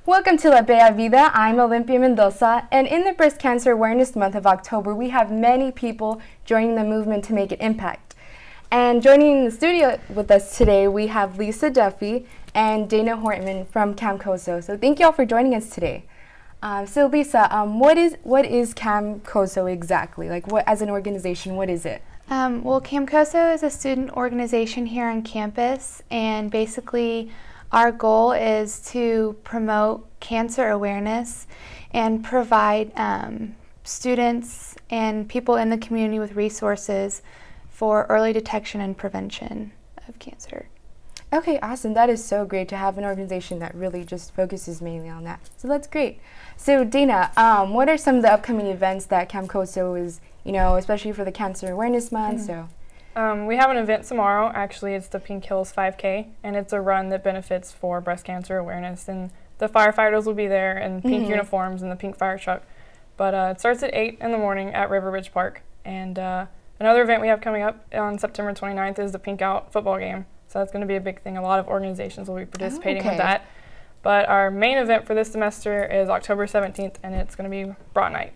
Welcome to LBV Vida. I'm Olympia Mendoza, and in the Breast Cancer Awareness Month of October, we have many people joining the movement to make an impact. And joining in the studio with us today, we have Duffy and Dayna Horton from CAMCOSO. So thank you all for joining us today. So Lisa, what is CAMCOSO exactly? Like, what, as an organization, what is it? Well, CAMCOSO is a student organization here on campus, and basically our goal is to promote cancer awareness and provide students and people in the community with resources for early detection and prevention of cancer. Okay, awesome. That is so great to have an organization that really just focuses mainly on that. So that's great. So Dayna, what are some of the upcoming events that CAMCOSO is, especially for the Cancer Awareness Month? We have an event tomorrow. Actually, it's the Pink Hills 5K, and it's a run that benefits for breast cancer awareness. And the firefighters will be there in pink uniforms and the pink fire truck. But it starts at 8 in the morning at River Ridge Park. And another event we have coming up on September 29th is the Pink Out football game. So that's going to be a big thing. A lot of organizations will be participating with that. But our main event for this semester is October 17th, and it's going to be Bra Night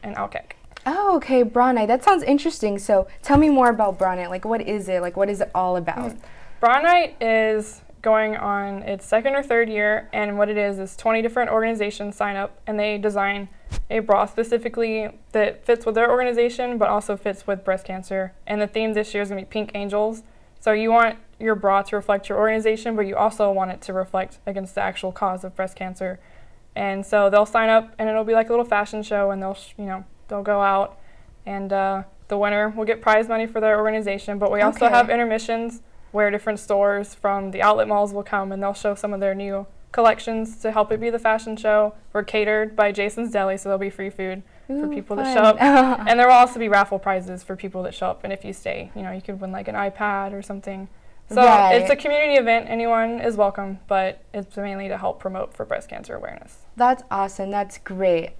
in Alkek. Oh, okay, Bra Night. That sounds interesting. So tell me more about Bra Night. Like, what is it? Like, what is it all about? Bra Night is going on its second or third year, and what it is 20 different organizations sign up, and they design a bra specifically that fits with their organization, but also fits with breast cancer. And the theme this year is going to be Pink Angels. So you want your bra to reflect your organization, but you also want it to reflect against the actual cause of breast cancer. And so they'll sign up, and it'll be like a little fashion show, and they'll go out, and the winner will get prize money for their organization. But we also have intermissions where different stores from the outlet malls will come, and they'll show some of their new collections to help it be the fashion show. We're catered by Jason's Deli, so there'll be free food for people that show up. And there will also be raffle prizes for people that show up, and if you stay, you could win like an iPad or something. So it's a community event. Anyone is welcome, but it's mainly to help promote for breast cancer awareness. That's awesome. That's great.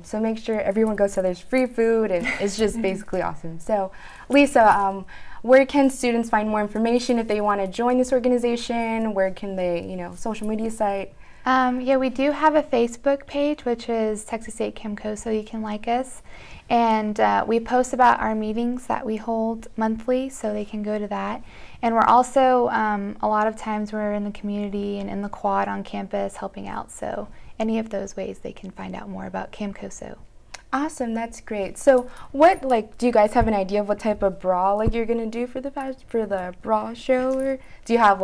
So make sure everyone goes, so there's free food, and it's just basically awesome. So Lisa, where can students find more information if they want to join this organization? Where can they, social media site? Yeah, we do have a Facebook page, which is Texas State CAMCOSO. You can like us. And we post about our meetings that we hold monthly, so they can go to that. And we're also, a lot of times we're in the community and in the quad on campus helping out. So any of those ways they can find out more about CAMCOSO. Awesome, that's great. So what, do you guys have an idea of what type of bra, you're going to do for the bra show? Or do you have,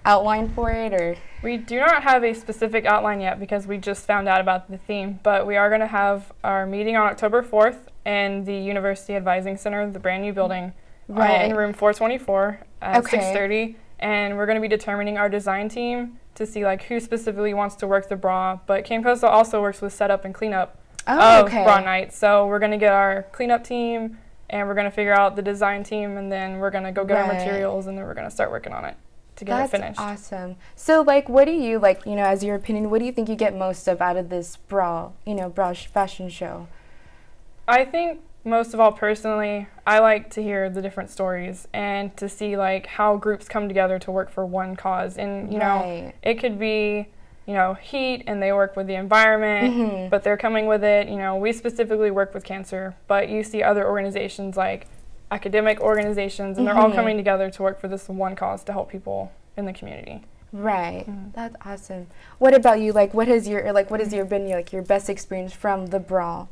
outline for it? Or we do not have a specific outline yet because we just found out about the theme, but we are going to have our meeting on October 4th in the University Advising Center, the brand new building, in room 424 at 6:30, and we're going to be determining our design team to see who specifically wants to work the bra. But CAMCOSO also works with setup and cleanup of Bra Night, so we're going to get our cleanup team, and we're going to figure out the design team, and then we're going to go get our materials, and then we're going to start working on it to get it finished. That's awesome. So what do you, as your opinion, what do you think you get most of out of this bra fashion show? I think most of all, personally, I like to hear the different stories and to see how groups come together to work for one cause. And it could be heat, and they work with the environment, but they're coming with it. We specifically work with cancer, but you see other organizations like academic organizations, and they're all coming together to work for this one cause to help people in the community. Right. That's awesome. What about you? What has your been your best experience from the bra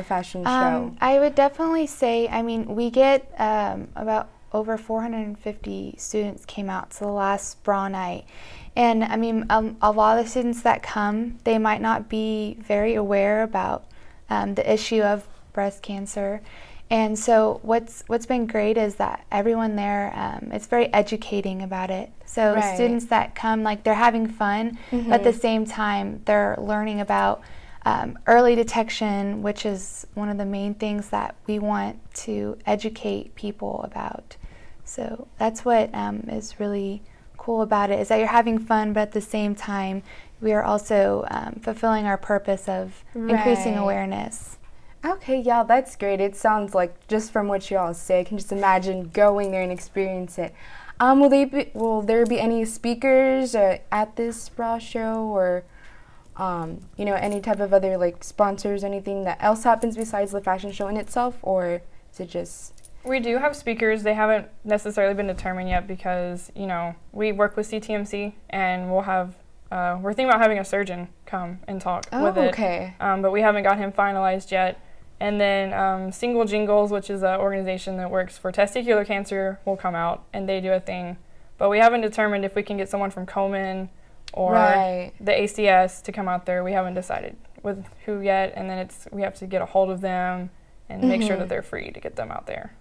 fashion show? I would definitely say, we get about over 450 students came out to the last Bra Night. And a lot of the students that come, they might not be very aware about the issue of breast cancer. And so what's been great is that everyone there, it's very educating about it. So students that come, they're having fun, but at the same time, they're learning about early detection, which is one of the main things that we want to educate people about. So that's what is really cool about it, is that you're having fun, but at the same time, we are also fulfilling our purpose of increasing awareness. Okay, yeah, that's great. It sounds like, just from what you all say, I can just imagine going there and experience it. Will there be any speakers at this bra show, or you know, any type of other like sponsors, anything that else happens besides the fashion show in itself, or is it just? We do have speakers. They haven't necessarily been determined yet because, you know, we work with CTMC, and we'll have we're thinking about having a surgeon come and talk with it. Okay. But we haven't got him finalized yet. And then Single Jingles, which is an organization that works for testicular cancer, will come out, and they do a thing. But we haven't determined if we can get someone from Komen or the ACS to come out there. We haven't decided with who yet, and then we have to get a hold of them and make sure that they're free to get them out there.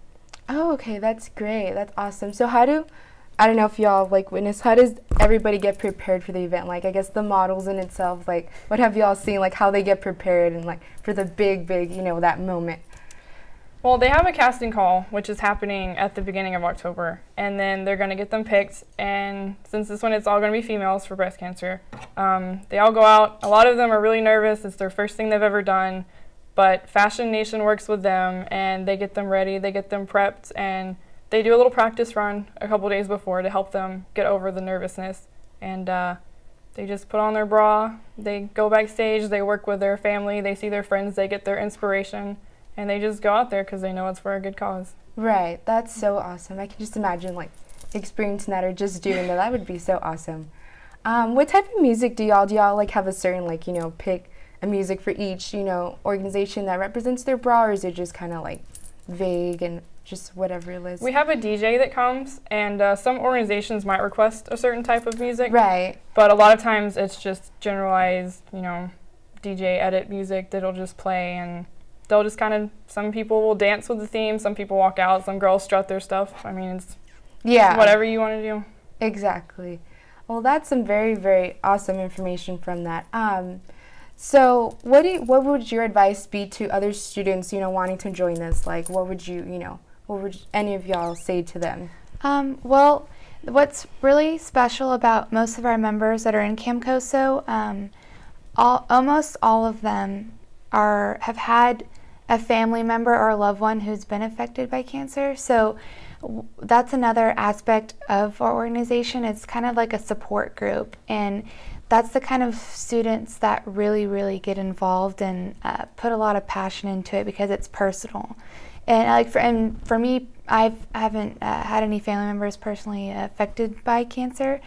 Oh, okay, that's great. That's awesome. So I don't know if y'all like witness, how does everybody get prepared for the event? Like, I guess the models in itself, like, what have y'all seen, like, how they get prepared and, like, for the big, you know, that moment? Well, they have a casting call, which is happening at the beginning of October, and then they're going to get them picked, and since this one it's all going to be females for breast cancer, they all go out. A lot of them are really nervous. It's their first thing they've ever done, but Fashion Nation works with them, and they get them ready, they get them prepped, and they do a little practice run a couple days before to help them get over the nervousness, and they just put on their bra, they go backstage, they work with their family, they see their friends, they get their inspiration, and they just go out there because they know it's for a good cause. Right, that's so awesome. I can just imagine like experiencing that or just doing that. That would be so awesome. What type of music do y'all like have a certain, like, you know, pick a music for each, you know, organization that represents their bra, or is it just kind of like vague and just whatever it is? We have a DJ that comes, and some organizations might request a certain type of music. Right. But a lot of times it's just generalized, you know, DJ edit music that'll just play, and they'll just kind of, some people will dance with the theme, some people walk out, some girls strut their stuff. I mean, it's whatever you want to do. Exactly. Well, that's some very, very awesome information from that. So what would your advice be to other students, you know, wanting to join this? Like, what would any of y'all say to them? Well, what's really special about most of our members that are in CAMCOSO, almost all of them have had a family member or a loved one who's been affected by cancer. So that's another aspect of our organization. It's kind of like a support group, and that's the kind of students that really, really get involved and put a lot of passion into it because it's personal. And for me, I haven't had any family members personally affected by cancer,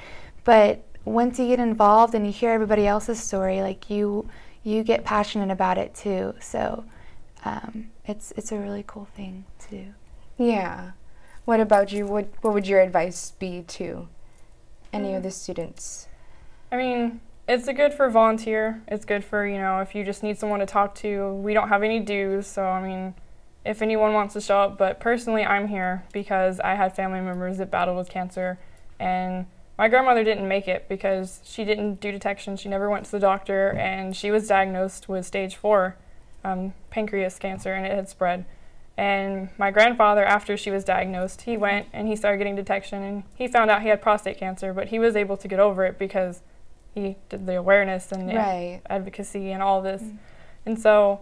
but once you get involved and you hear everybody else's story, like you get passionate about it too. So it's a really cool thing to do. Yeah. What about you? What would your advice be to any of the students? I mean, it's good for volunteer. It's good for, you know, if you just need someone to talk to. We don't have any dues, so I mean, if anyone wants to show up. But personally, I'm here because I had family members that battled with cancer, and my grandmother didn't make it because she didn't do detection. She never went to the doctor, and she was diagnosed with stage 4 pancreas cancer, and it had spread. And my grandfather, after she was diagnosed, he went and he started getting detection, and he found out he had prostate cancer, but he was able to get over it because he did the awareness and the advocacy and all this. And so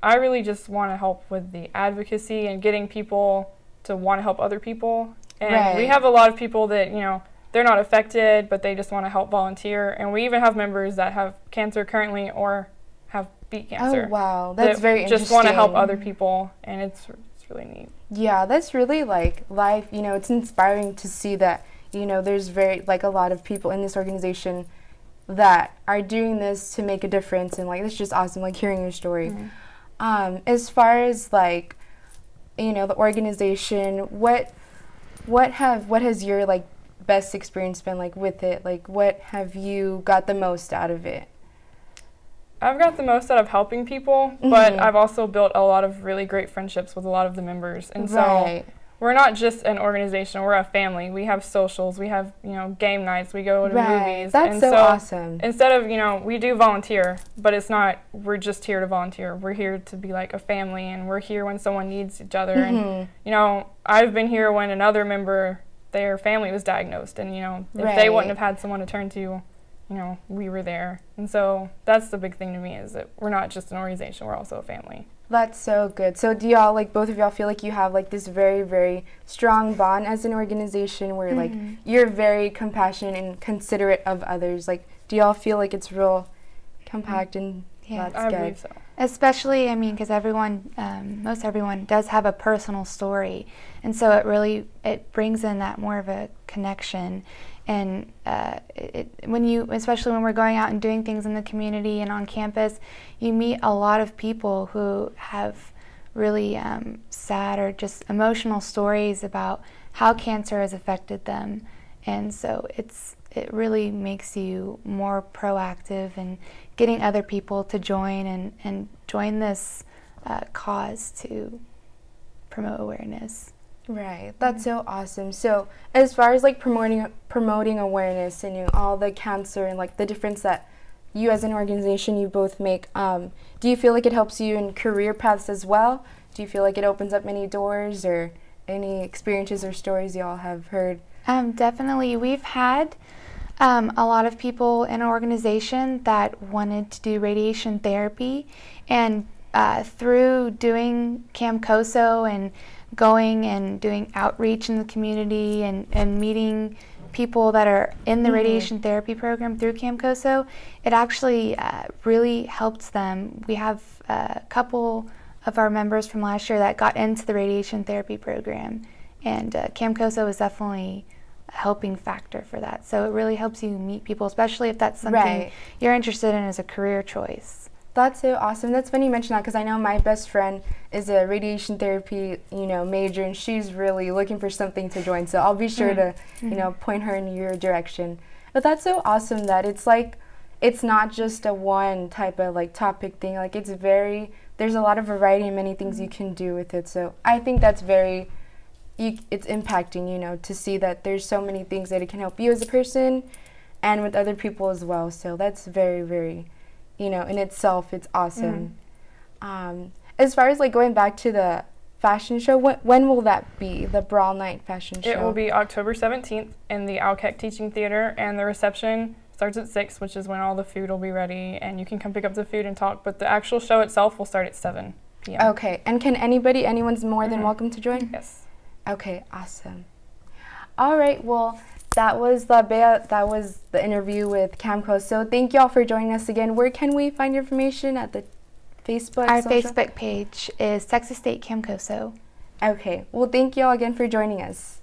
I really just want to help with the advocacy and getting people to want to help other people. And we have a lot of people that, you know, they're not affected, but they just want to help volunteer. And we even have members that have cancer currently or have beat cancer. Oh, wow. That's very interesting. Just want to help other people, and it's really neat. Yeah, that's really, like, life. You know, it's inspiring to see that, you know, there's a lot of people in this organization that are doing this to make a difference, and, like, it's just awesome, like, hearing your story. As far as, like, you know, the organization, what has your, like, best experience been, like, with it? Like, what have you got the most out of it? I've got the most out of helping people, but I've also built a lot of really great friendships with a lot of the members. And so we're not just an organization, we're a family. We have socials, we have, you know, game nights, we go to movies. That's and so awesome. Instead of, you know, we do volunteer, but it's not, we're just here to volunteer. We're here to be like a family, and we're here when someone needs each other. And, you know, I've been here when another member, their family was diagnosed, and, you know, if they wouldn't have had someone to turn to, you know, we were there. And so that's the big thing to me, is that we're not just an organization, we're also a family. That's so good. So do y'all, like, both of y'all feel like you have like this very, very strong bond as an organization where like you're very compassionate and considerate of others? Like, do y'all feel like it's real compact and Yeah, that's I good? believe so. especially, I mean, because everyone, most everyone does have a personal story, and so it brings in that more of a connection. And especially when we're going out and doing things in the community and on campus, you meet a lot of people who have really sad or just emotional stories about how cancer has affected them. And so it really makes you more proactive in getting other people to join and join this cause to promote awareness. Right, that's so awesome. So as far as like promoting awareness and all the cancer and like the difference that you as an organization you both make, do you feel like it helps you in career paths as well? Do you feel like it opens up many doors, or any experiences or stories you all have heard? Definitely. We've had a lot of people in our organization that wanted to do radiation therapy, and through doing CAMCOSO and going and doing outreach in the community and meeting people that are in the radiation therapy program through CAMCOSO, it actually really helped them. We have a couple of our members from last year that got into the radiation therapy program, and CAMCOSO is definitely a helping factor for that. So it really helps you meet people, especially if that's something you're interested in as a career choice. That's so awesome. That's funny you mention that, because I know my best friend is a radiation therapy, major, and she's really looking for something to join. So I'll be sure to, point her in your direction. But that's so awesome that it's like, it's not just a one type of like topic thing. Like there's a lot of variety and many things you can do with it. So I think that's it's impacting, to see that there's so many things that it can help you as a person and with other people as well. So that's very, very, in itself, it's awesome. As far as like going back to the fashion show, when will that be, the Brawl Night fashion show? It will be October 17th in the Alkek Teaching Theater, and the reception starts at 6, which is when all the food will be ready, and you can come pick up the food and talk, but the actual show itself will start at 7 p.m. Okay, and can anyone's more than welcome to join? Yes. Okay, awesome. All right, well, that was the interview with CAMCOSO. So thank y'all for joining us again. Where can we find your information? At the Facebook? Our social? Facebook page is Texas State CAMCOSO. Okay, well, thank y'all again for joining us.